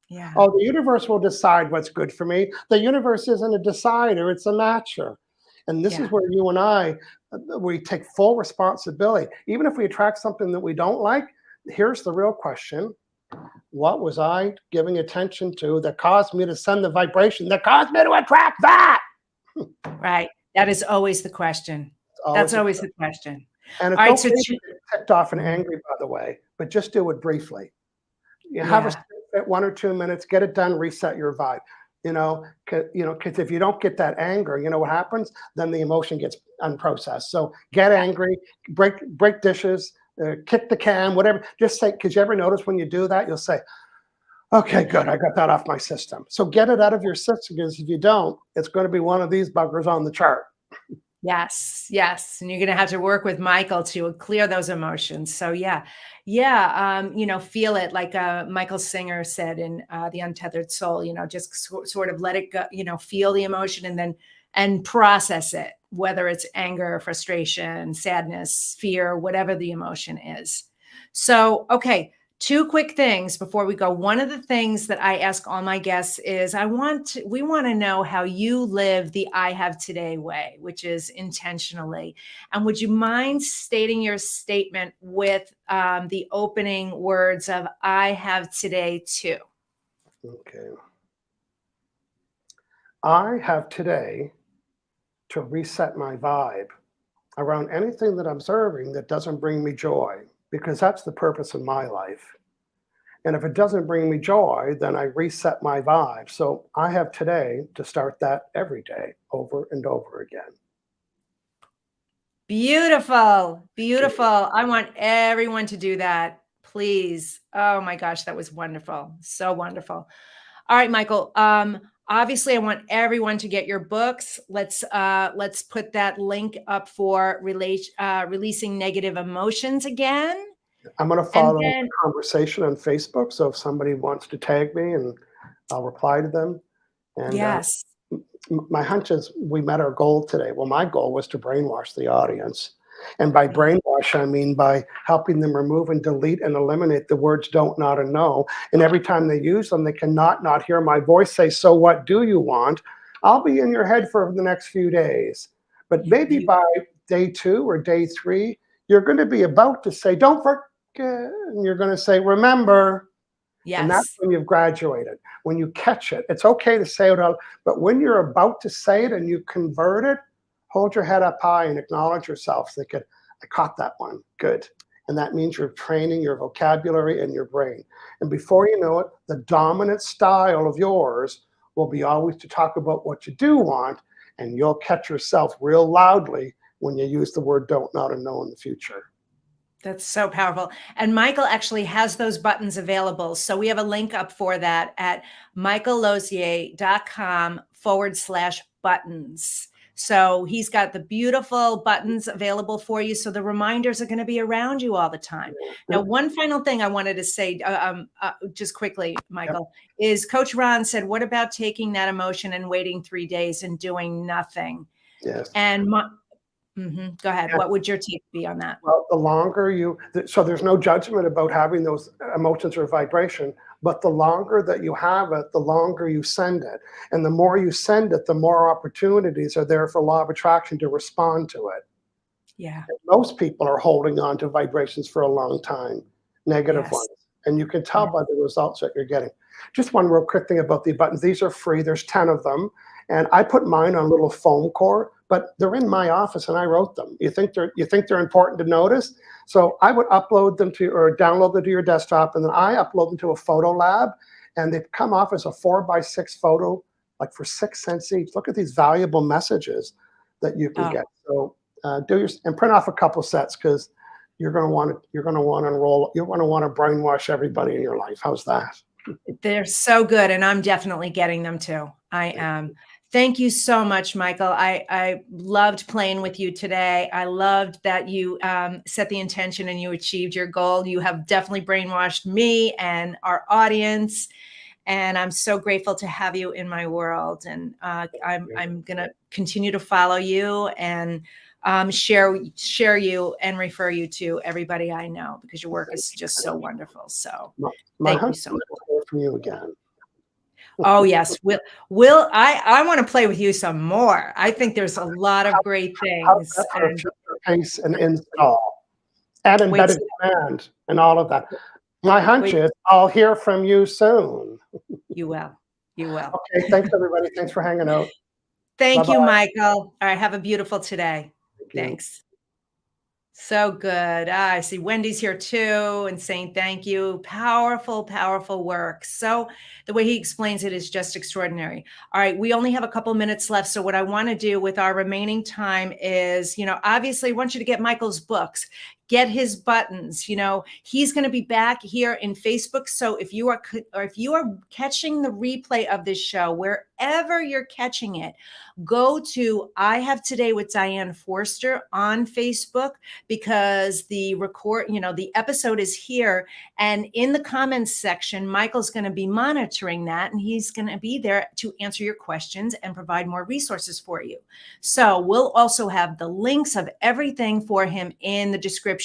Yeah. Oh, the universe will decide what's good for me. The universe isn't a decider. It's a matcher. And this is where you and I, we take full responsibility. Even if we attract something that we don't like, here's the real question. What was I giving attention to that caused me to send the vibration that caused me to attract that? Right. That is always the question. That's always the question. And it's All right, okay to get ticked off and angry, by the way, but just do it briefly. You have a sprint at 1 or 2 minutes, get it done, reset your vibe. Because if you don't get that anger, you know what happens? Then the emotion gets unprocessed. So get angry, break dishes, kick the can, whatever. Just say, because you ever notice when you do that, you'll say, okay, good, I got that off my system. So get it out of your system, because if you don't, it's going to be one of these buggers on the chart. Yes. And you're going to have to work with Michael to clear those emotions. So feel it, like Michael Singer said in The Untethered Soul, just sort of let it go, feel the emotion and process it, whether it's anger, frustration, sadness, fear, whatever the emotion is. So, okay. 2 quick things before we go. One of the things that I ask all my guests is we want to know how you live the I Have Today way, which is intentionally. And would you mind stating your statement with the opening words of I have today too? Okay. I have today to reset my vibe around anything that I'm observing that doesn't bring me joy, because that's the purpose of my life. And if it doesn't bring me joy, then I reset my vibe. So I have today to start that every day, over and over again. Beautiful. I want everyone to do that, please. Oh my gosh, that was wonderful. So wonderful. All right, Michael. Obviously, I want everyone to get your books. Let's put that link up for releasing negative emotions again. I'm going to follow the conversation on Facebook. So if somebody wants to tag me, and I'll reply to them. And yes. My hunch is we met our goal today. Well, my goal was to brainwash the audience. And by brainwash, I mean by helping them remove and delete and eliminate the words don't, not, and no. And every time they use them, they cannot not hear my voice say, so what do you want? I'll be in your head for the next few days. But maybe by day 2 or day 3, you're going to be about to say, don't forget. And you're going to say, remember. Yes. And that's when you've graduated. When you catch it, it's okay to say it out, but when you're about to say it and you convert it, hold your head up high and acknowledge yourself. Thinking, I caught that one. Good. And that means you're training your vocabulary and your brain. And before you know it, the dominant style of yours will be always to talk about what you do want, and you'll catch yourself real loudly when you use the word don't, not, and no in the future. That's so powerful. And Michael actually has those buttons available. So we have a link up for that at michaellosier.com/buttons. So he's got the beautiful buttons available for you. So the reminders are going to be around you all the time. Now, one final thing I wanted to say just quickly, Michael, is Coach Ron said, what about taking that emotion and waiting 3 days and doing nothing? Yes. And go ahead. Yeah. What would your take be on that? Well, the longer so there's no judgment about having those emotions or vibration, but the longer that you have it, the longer you send it. And the more you send it, the more opportunities are there for law of attraction to respond to it. Yeah. And most people are holding on to vibrations for a long time, negative ones. And you can tell by the results that you're getting. Just one real quick thing about the buttons. These are free. There's 10 of them. And I put mine on a little foam core, but they're in my office and I wrote them. You think they're important to notice? So I would upload them to, or download them to your desktop, and then I upload them to a photo lab, and they come off as a 4x6 photo, like for 6 cents each. Look at these valuable messages that you can get. So and print off a couple sets, because you're going to want to enroll. You're going to want to brainwash everybody in your life. How's that? They're so good, and I'm definitely getting them too. I am. Thank you so much, Michael. I loved playing with you today. I loved that you set the intention and you achieved your goal. You have definitely brainwashed me and our audience, and I'm so grateful to have you in my world. And I'm gonna continue to follow you and share you and refer you to everybody I know, because your work is just so wonderful. So thank you so much. Hear from you again. Oh yes, Will I want to play with you some more. I think there's a lot of great things. Pace and install, add embedded command, and all of that. My hunch is I'll hear from you soon. You will. You will. Okay. Thanks, everybody. Thanks for hanging out. Thank you, Michael. All right. Have a beautiful today. Thanks. So good. I see Wendy's here too and saying thank you. Powerful, powerful work. So the way he explains it is just extraordinary. All right. We only have a couple minutes left. So what I want to do with our remaining time is, obviously I want you to get Michael's books, get his buttons. He's going to be back here in Facebook. So if you are catching the replay of this show, wherever you're catching it, go to I Have Today with Diane Forster on Facebook, because the episode is here, and in the comments section, Michael's going to be monitoring that, and he's going to be there to answer your questions and provide more resources for you. So we'll also have the links of everything for him in the description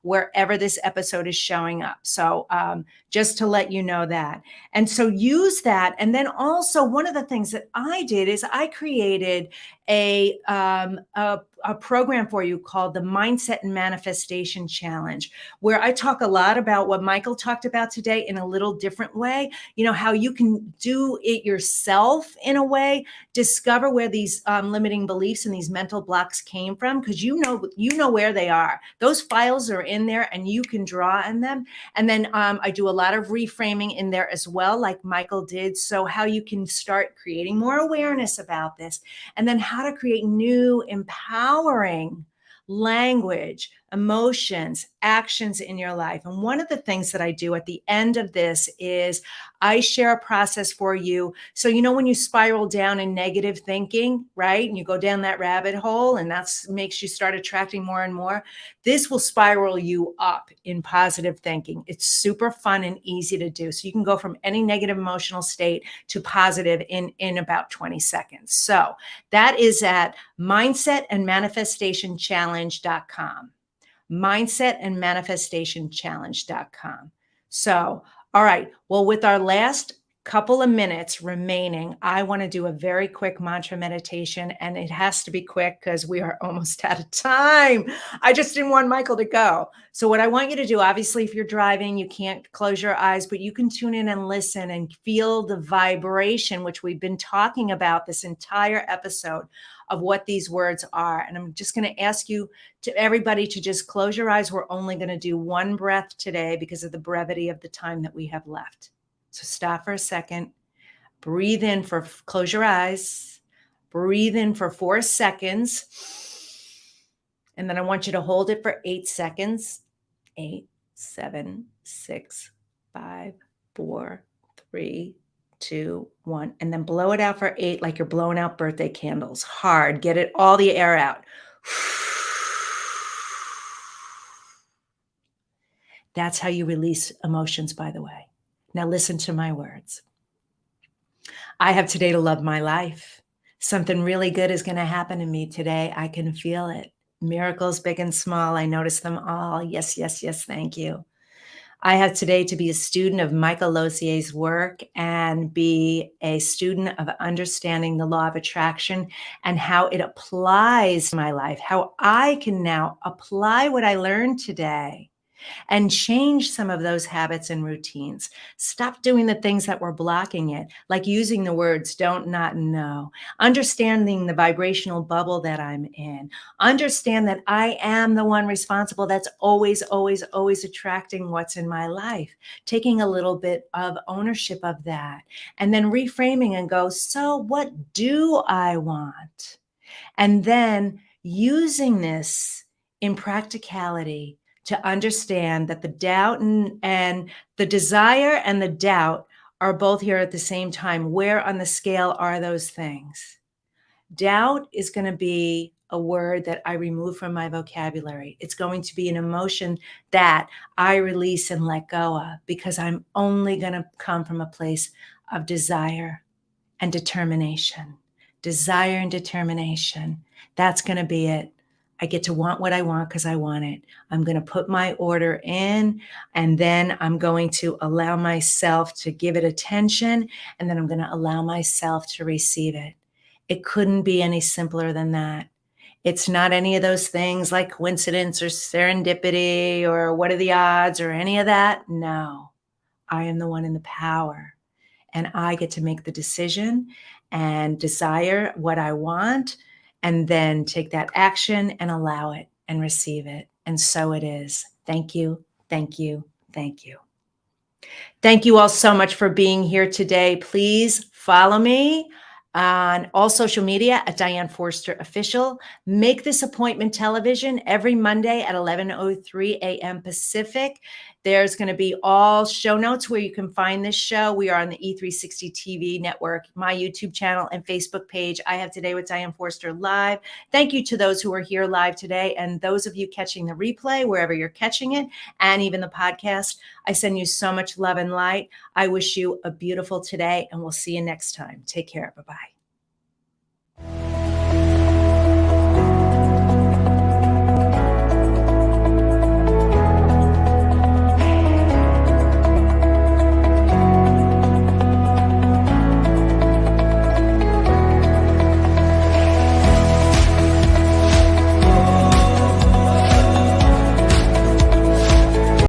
wherever this episode is showing up. So just to let you know that. And so use that. And then also, one of the things that I did is I created a program for you called the Mindset and Manifestation Challenge, where I talk a lot about what Michael talked about today in a little different way. How you can do it yourself in a way, discover where these limiting beliefs and these mental blocks came from, because you know where they are. Those files are in there and you can draw on them. And then I do a lot of reframing in there as well, like Michael did. So how you can start creating more awareness about this, and then how to create new empowering language, emotions, actions in your life. And one of the things that I do at the end of this is I share a process for you. So, when you spiral down in negative thinking, right? And you go down that rabbit hole, and that makes you start attracting more and more. This will spiral you up in positive thinking. It's super fun and easy to do. So you can go from any negative emotional state to positive in about 20 seconds. So that is at mindsetandmanifestationchallenge.com. mindsetandmanifestationchallenge.com. So, all right. Well, with our last couple of minutes remaining, I want to do a very quick mantra meditation, and it has to be quick because we are almost out of time. I just didn't want Michael to go. So what I want you to do, obviously, if you're driving, you can't close your eyes, but you can tune in and listen and feel the vibration, which we've been talking about this entire episode, of what these words are. And I'm just going to ask you everybody to just close your eyes. We're only going to do one breath today because of the brevity of the time that we have left. So stop for a second, breathe in close your eyes, breathe in for 4 seconds. And then I want you to hold it for 8 seconds. 8, 7, 6, 5, 4, 3, 2, 1. And then blow it out for 8 like you're blowing out birthday candles. Hard. Get it all the air out. That's how you release emotions, by the way. Now listen to my words. I have today to love my life. Something really good is going to happen to me today. I can feel it. Miracles, big and small. I notice them all. Yes, yes, yes. Thank you. I have today to be a student of Michael Losier's work and be a student of understanding the law of attraction and how it applies to my life, how I can now apply what I learned today and change some of those habits and routines. Stop doing the things that were blocking it, like using the words don't, not, and no. Understanding the vibrational bubble that I'm in. Understand that I am the one responsible that's always, always, always attracting what's in my life. Taking a little bit of ownership of that. And then reframing and go, so what do I want? And then using this in practicality to understand that the doubt and the desire and the doubt are both here at the same time. Where on the scale are those things? Doubt is going to be a word that I remove from my vocabulary. It's going to be an emotion that I release and let go of because I'm only going to come from a place of desire and determination. Desire and determination. That's going to be it. I get to want what I want because I want it. I'm going to put my order in, and then I'm going to allow myself to give it attention, and then I'm going to allow myself to receive it. It couldn't be any simpler than that. It's not any of those things like coincidence or serendipity or what are the odds or any of that. No, I am the one in the power. And I get to make the decision and desire what I want and then take that action and allow it and receive it. And so it is. Thank you. Thank you. Thank you. Thank you all so much for being here today. Please follow me on all social media at Diane Forster Official. Make this appointment television every Monday at 11:03 a.m. Pacific. There's going to be all show notes where you can find this show. We are on the E360 TV network, my YouTube channel and Facebook page. I have Today with Diane Forster live. Thank you to those who are here live today and those of you catching the replay, wherever you're catching it, and even the podcast. I send you so much love and light. I wish you a beautiful today, and we'll see you next time. Take care. Bye-bye.